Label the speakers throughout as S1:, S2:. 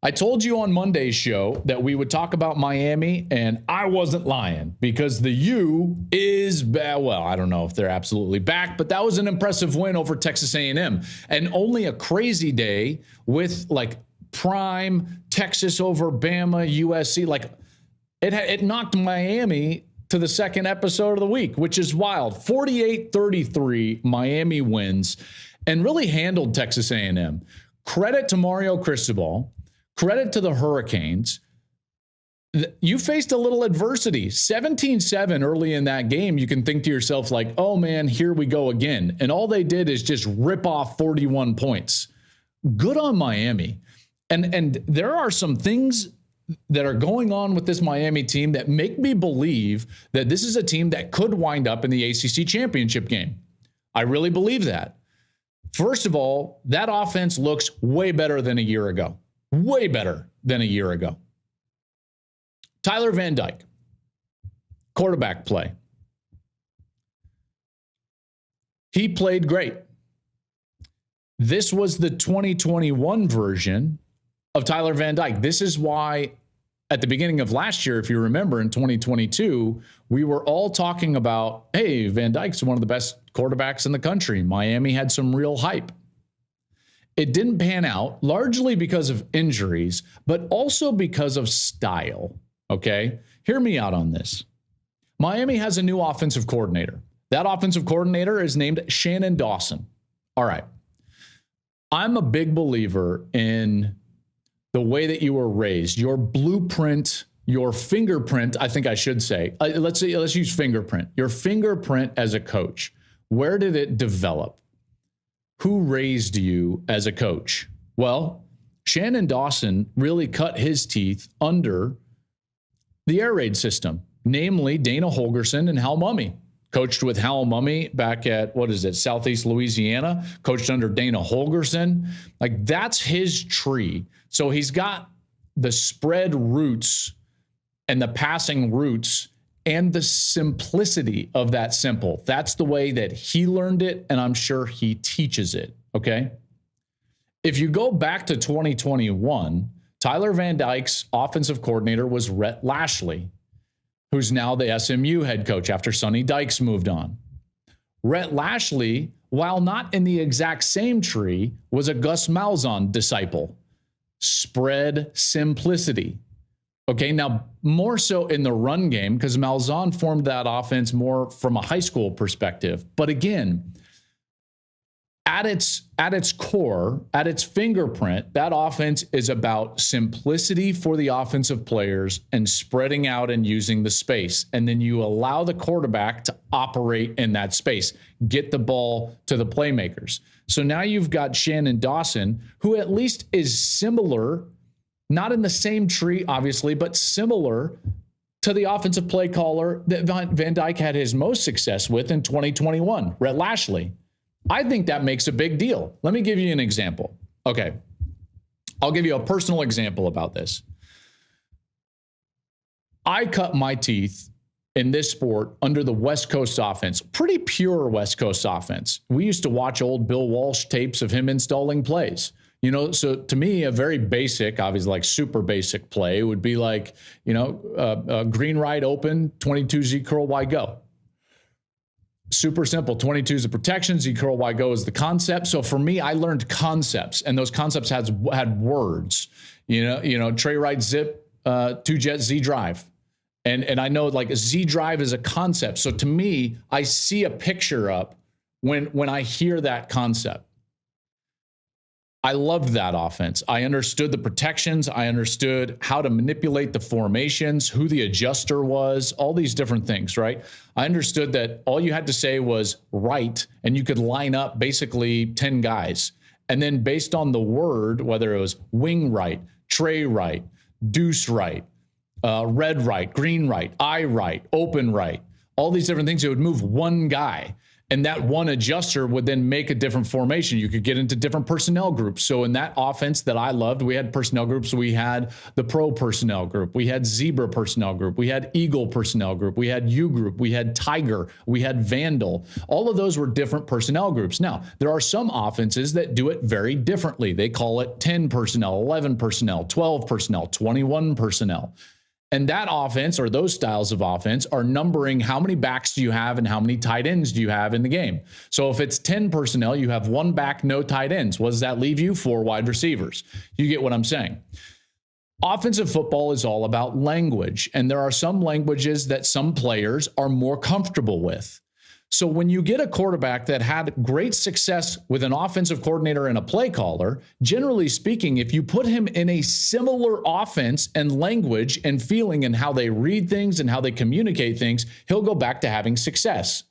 S1: I told you on Monday's show that we would talk about Miami, and I wasn't lying because the U is bad. Well, I don't know if they're absolutely back, but that was an impressive win over Texas A&M. And only a crazy day with like prime Texas over Bama, USC. Like it knocked Miami to the second episode of the week, which is wild. 48-33, Miami wins and really handled Texas A&M. Credit to Mario Cristobal. Credit to the Hurricanes. You faced a little adversity. 17-7 early in that game. You can think to yourself like, oh man, here we go again. And all they did is just rip off 41 points. Good on Miami. And there are some things that are going on with this Miami team that make me believe that this is a team that could wind up in the ACC Championship game. I really believe that. First of all, that offense looks way better than a year ago. Way better than a year ago. Tyler Van Dyke, quarterback play. He played great. This was the 2021 version of Tyler Van Dyke. This is why at the beginning of last year, if you remember, in 2022, we were all talking about, hey, Van Dyke's one of the best quarterbacks in the country. Miami had some real hype. It didn't pan out, largely because of injuries, but also because of style, okay? Hear me out on this. Miami has a new offensive coordinator. That offensive coordinator is named Shannon Dawson. All right. I'm a big believer in the way that you were raised, your blueprint, your fingerprint, I think I should say. Let's use fingerprint. Your fingerprint as a coach. Where did it develop? Who raised you as a coach? Well, Shannon Dawson really cut his teeth under the air raid system, namely Dana Holgorsen and Hal Mumme. Coached with Hal Mumme back at, Southeast Louisiana, coached under Dana Holgorsen. Like, that's his tree. So he's got the spread routes and the passing routes and the simplicity of that simple. That's the way that he learned it, and I'm sure he teaches it, okay? If you go back to 2021, Tyler Van Dyke's offensive coordinator was Rhett Lashley, who's now the SMU head coach after Sonny Dykes moved on. Rhett Lashley, while not in the exact same tree, was a Gus Malzahn disciple. Spread simplicity. Okay, now more so in the run game because Malzahn formed that offense more from a high school perspective. But again, at its core, at its fingerprint, that offense is about simplicity for the offensive players and spreading out and using the space. And then you allow the quarterback to operate in that space, get the ball to the playmakers. So now you've got Shannon Dawson, who at least is similar, not in the same tree, obviously, but similar to the offensive play caller that Van Dyke had his most success with in 2021, Rhett Lashley. I think that makes a big deal. Let me give you an example. Okay. I'll give you a personal example about this. I cut my teeth in this sport under the West Coast offense, pretty pure West Coast offense. We used to watch old Bill Walsh tapes of him installing plays. You know, so to me, a very basic, obviously like super basic play would be like, green right open, 22 Z curl Y go. Super simple. 22 is the protection. Z curl Y go is the concept. So for me, I learned concepts, and those concepts had words. Tray right zip, 2-jet Z drive. And I know like a Z drive is a concept. So to me, I see a picture up when I hear that concept. I loved that offense. I understood the protections. I understood how to manipulate the formations, who the adjuster was, all these different things, right? I understood that all you had to say was right, and you could line up basically 10 guys. And then based on the word, whether it was wing right, tray right, deuce right, red right, green right, eye right, open right, all these different things, it would move one guy. And that one adjuster would then make a different formation. You could get into different personnel groups. So in that offense that I loved, we had personnel groups. We had the pro personnel group. We had zebra personnel group. We had eagle personnel group. We had U group. We had tiger. We had vandal. All of those were different personnel groups. Now, there are some offenses that do it very differently. They call it 10 personnel, 11 personnel, 12 personnel, 21 personnel. And that offense, or those styles of offense, are numbering how many backs do you have and how many tight ends do you have in the game. So if it's 10 personnel, you have one back, no tight ends. What does that leave you? 4 wide receivers. You get what I'm saying. Offensive football is all about language, and there are some languages that some players are more comfortable with. So when you get a quarterback that had great success with an offensive coordinator and a play caller, generally speaking, if you put him in a similar offense and language and feeling and how they read things and how they communicate things, he'll go back to having success.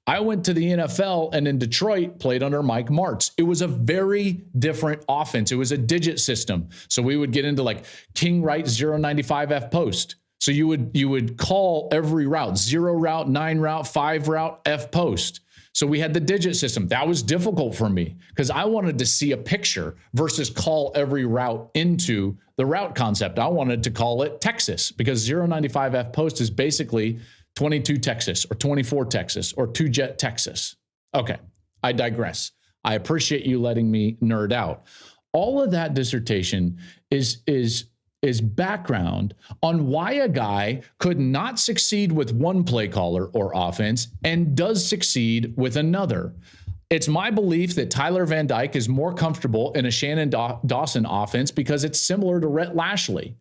S1: I went to the NFL and in Detroit played under Mike Martz. It was a very different offense. It was a digit system. So we would get into like King Right 095 F post. So you would call every route, 0 route, 9 route, 5 route, F post. So we had the digit system. That was difficult for me because I wanted to see a picture versus call every route into the route concept. I wanted to call it Texas because 095 F post is basically 22 Texas or 24 Texas or 2 jet Texas. Okay, I digress. I appreciate you letting me nerd out. All of that dissertation is background on why a guy could not succeed with one play caller or offense and does succeed with another. It's my belief that Tyler Van Dyke is more comfortable in a Shannon Dawson offense because it's similar to Rhett Lashley.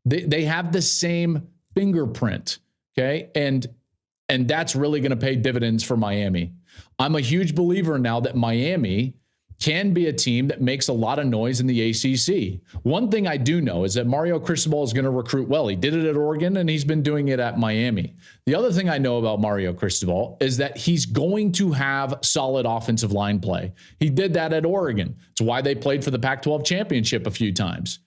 S1: They have the same fingerprint, okay? And that's really going to pay dividends for Miami. I'm a huge believer now that Miami can be a team that makes a lot of noise in the ACC. One thing I do know is that Mario Cristobal is going to recruit well. He did it at Oregon, and he's been doing it at Miami. The other thing I know about Mario Cristobal is that he's going to have solid offensive line play. He did that at Oregon. It's why they played for the Pac-12 championship a few times.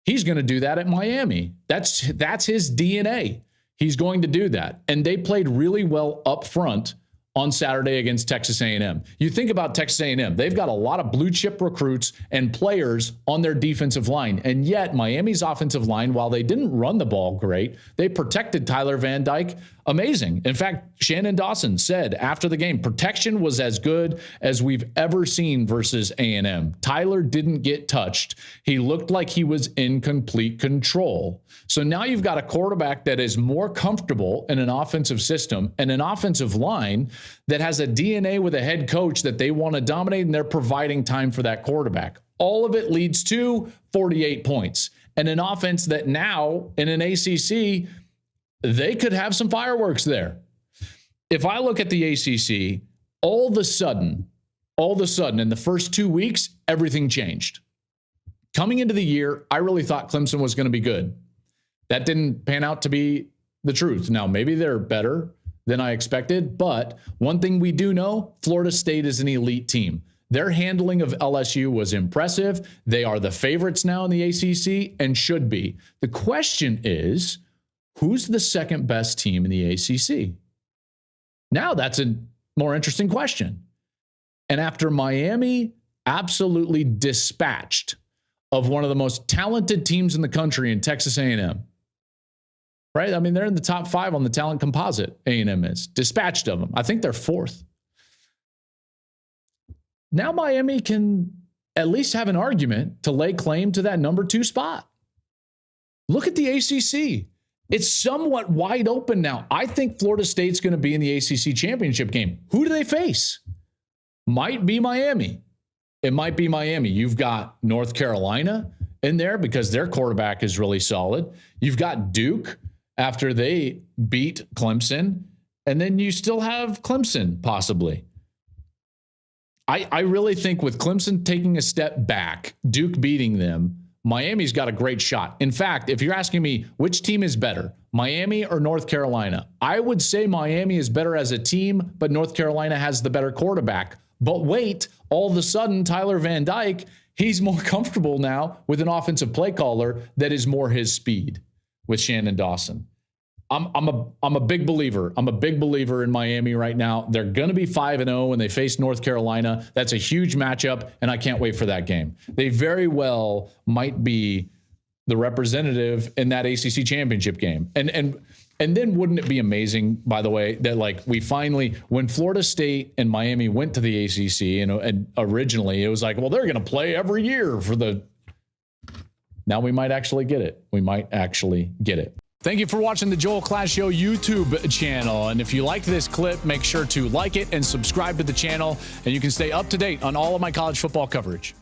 S1: He's going to do that at Miami. That's his DNA. He's going to do that. And they played really well up front on Saturday against Texas A&M. You think about Texas A&M, they've got a lot of blue chip recruits and players on their defensive line. And yet Miami's offensive line, while they didn't run the ball great, they protected Tyler Van Dyke amazing. In fact, Shannon Dawson said after the game, protection was as good as we've ever seen versus A&M. Tyler didn't get touched. He looked like he was in complete control. So now you've got a quarterback that is more comfortable in an offensive system and an offensive line that has a DNA with a head coach that they want to dominate, and they're providing time for that quarterback. All of it leads to 48 points and an offense that now in an ACC, they could have some fireworks there. If I look at the ACC, all of a sudden, in the first 2 weeks, everything changed. Coming into the year, I really thought Clemson was going to be good. That didn't pan out to be the truth. Now, maybe they're better than I expected, but one thing we do know, Florida State is an elite team. Their handling of LSU was impressive. They are the favorites now in the ACC and should be. The question is, who's the second best team in the ACC? Now that's a more interesting question. And after Miami absolutely dispatched of one of the most talented teams in the country in Texas A&M, right? I mean, they're in the top 5 on the talent composite, A&M is. Dispatched of them. I think they're 4th. Now Miami can at least have an argument to lay claim to that number 2 spot. Look at the ACC. It's somewhat wide open now. I think Florida State's going to be in the ACC Championship game. Who do they face? Might be Miami. It might be Miami. You've got North Carolina in there because their quarterback is really solid. You've got Duke after they beat Clemson. And then you still have Clemson, possibly. I really think with Clemson taking a step back, Duke beating them, Miami's got a great shot. In fact, if you're asking me which team is better, Miami or North Carolina, I would say Miami is better as a team, but North Carolina has the better quarterback. But wait, all of a sudden, Tyler Van Dyke, he's more comfortable now with an offensive play caller that is more his speed with Shannon Dawson. I'm a big believer. I'm a big believer in Miami right now. They're going to be 5-0 when they face North Carolina. That's a huge matchup, and I can't wait for that game. They very well might be the representative in that ACC championship game. And then wouldn't it be amazing, by the way, that like we finally, when Florida State and Miami went to the ACC, and originally it was like, well, they're going to play every year for the. Now we might actually get it. We might actually get it. Thank you for watching the Joel Klatt Show YouTube channel. And if you liked this clip, make sure to like it and subscribe to the channel. And you can stay up to date on all of my college football coverage.